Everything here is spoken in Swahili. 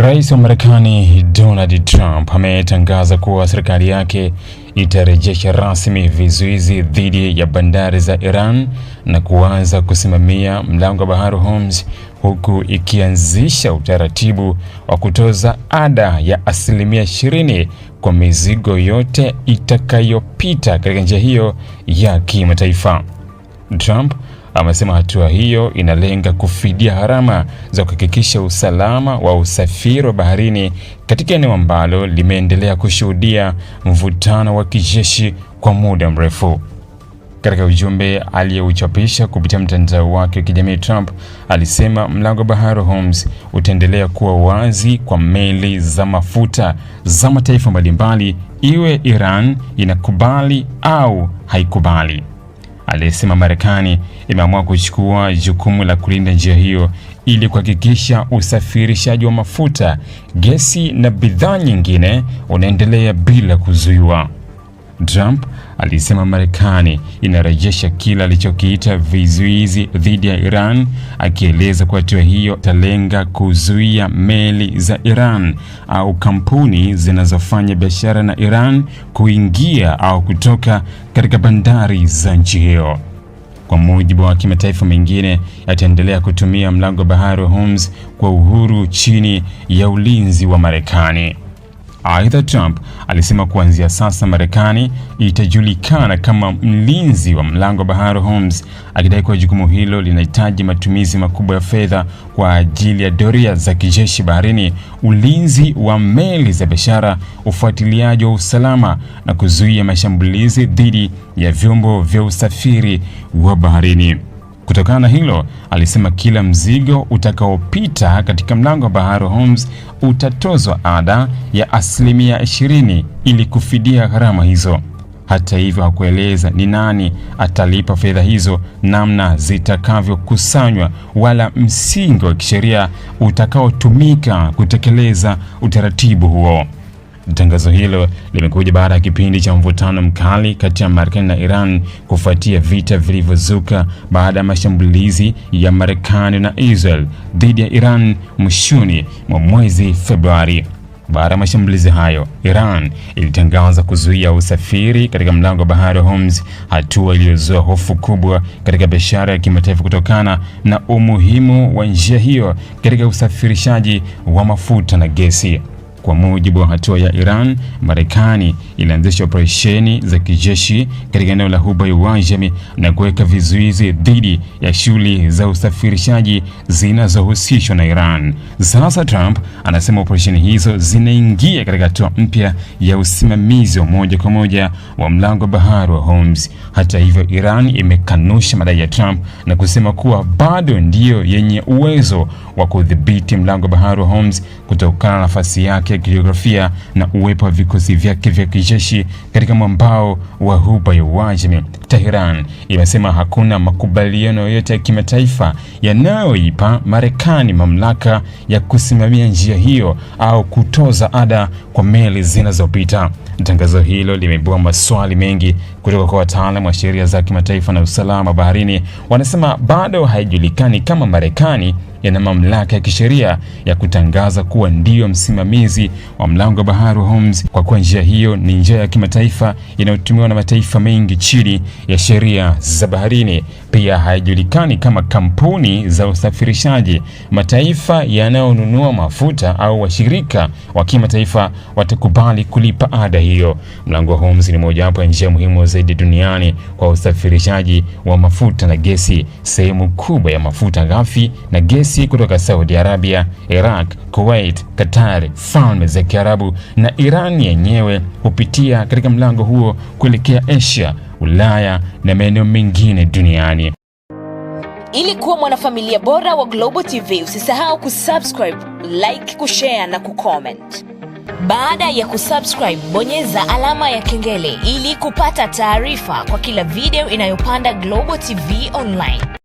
Rais wa Marekani Donald Trump ametangaza kuwa serikali yake itarejesha rasmi vizuizi dhidi ya bandari za Iran na kuanza kusimamia mlango wa bahari Hormuz, huku ikianzisha utaratibu wa kutoza ada ya 20% kwa mizigo yote itakayopita katika njia hiyo ya kimataifa. Trump amesema hatua hiyo inalenga kufidia gharama za kuhakikisha usalama wa usafiri wa baharini katika eneo ambalo limeendelea kushuhudia mvutano wa kijeshi kwa muda mrefu. Katika ujumbe aliyouchapisha kupitia mtandao wake wa kijamii, Trump alisema mlango wa bahari Hormuz utaendelea kuwa wazi kwa meli za mafuta za mataifa mbalimbali, iwe Iran inakubali au haikubali. Alisema Marekani imeamua kuchukua jukumu la kulinda njia hiyo ili kuhakikisha usafirishaji wa mafuta, gesi na bidhaa nyingine unaendelea bila kuzuiwa. Trump alisema Marekani inarejesha kila alichokiita vizuizi dhidi ya Iran, akieleza kuwa hatua hiyo italenga kuzuia meli za Iran au kampuni zinazofanya biashara na Iran kuingia au kutoka katika bandari za nchi hiyo. Kwa mujibu wa kimataifa, mengine yataendelea kutumia mlango wa bahari Hormuz kwa uhuru chini ya ulinzi wa Marekani. Aidha, Trump alisema kuanzia sasa Marekani itajulikana kama mlinzi wa mlango wa bahari Hormuz, akidai kuwa jukumu hilo linahitaji matumizi makubwa ya fedha kwa ajili ya doria za kijeshi baharini, ulinzi wa meli za biashara, ufuatiliaji wa usalama na kuzuia mashambulizi dhidi ya vyombo vya usafiri wa baharini. Kutokana na hilo, alisema kila mzigo utakaopita katika mlango wa bahari Hormuz utatozwa ada ya 20% ili kufidia gharama hizo. Hata hivyo, hakueleza ni nani atalipa fedha hizo, namna zitakavyokusanywa, wala msingi wa kisheria utakaotumika kutekeleza utaratibu huo. Tangazo hilo limekuja baada ya kipindi cha mvutano mkali kati ya Marekani na Iran kufuatia vita vilivyozuka baada ya mashambulizi ya Marekani na Israel dhidi ya Iran mwishoni mwa mwezi Februari. Baada ya mashambulizi hayo, Iran ilitangaza kuzuia usafiri katika mlango wa bahari Hormuz, hatua iliyozua hofu kubwa katika biashara ya kimataifa kutokana na umuhimu wa njia hiyo katika usafirishaji wa mafuta na gesi. Kwa mujibu wa hatua ya Iran, Marekani ilianzisha operesheni za kijeshi katika eneo la Ghuba ya Uajemi na kuweka vizuizi dhidi ya shughuli za usafirishaji zinazohusishwa na Iran. Sasa Trump anasema operesheni hizo zinaingia katika hatua mpya ya usimamizi wa moja kwa moja wa mlango wa bahari wa Hormuz. Hata hivyo, Iran imekanusha madai ya Trump na kusema kuwa bado ndiyo yenye uwezo wa kudhibiti mlango wa bahari wa Hormuz kutokana na nafasi yake ya kijiografia na uwepo wa vikosi vyake vya kijeshi katika mwambao wa Ghuba ya Uajemi. Tehran imesema hakuna makubaliano yoyote ya kimataifa yanayoipa Marekani mamlaka ya kusimamia njia hiyo au kutoza ada kwa meli zinazopita. Tangazo hilo limeibua maswali mengi kutoka kwa wataalamu wa sheria za kimataifa na usalama baharini. Wanasema bado haijulikani kama Marekani yana mamlaka ya kisheria ya kutangaza kuwa ndiyo msimamizi wa mlango wa bahari Hormuz, kwa kuwa njia hiyo ni njia ya kimataifa inayotumiwa na mataifa mengi chini ya sheria za baharini. Pia haijulikani kama kampuni za usafirishaji, mataifa yanayonunua mafuta au washirika wa kimataifa watakubali kulipa ada hiyo. Mlango wa Hormuz ni mojawapo ya njia muhimu zaidi duniani kwa usafirishaji wa mafuta na gesi. Sehemu kubwa ya mafuta ghafi na gesi kutoka Saudi Arabia, Iraq, Kuwait, Qatar, Falme za Kiarabu na Iran yenyewe hupitia katika mlango huo kuelekea Asia, Ulaya na maeneo mengine duniani. Ili kuwa mwanafamilia bora wa Global TV, usisahau kusubscribe, like, kushare na kucomment. Baada ya kusubscribe, bonyeza alama ya kengele ili kupata taarifa kwa kila video inayopanda Global TV Online.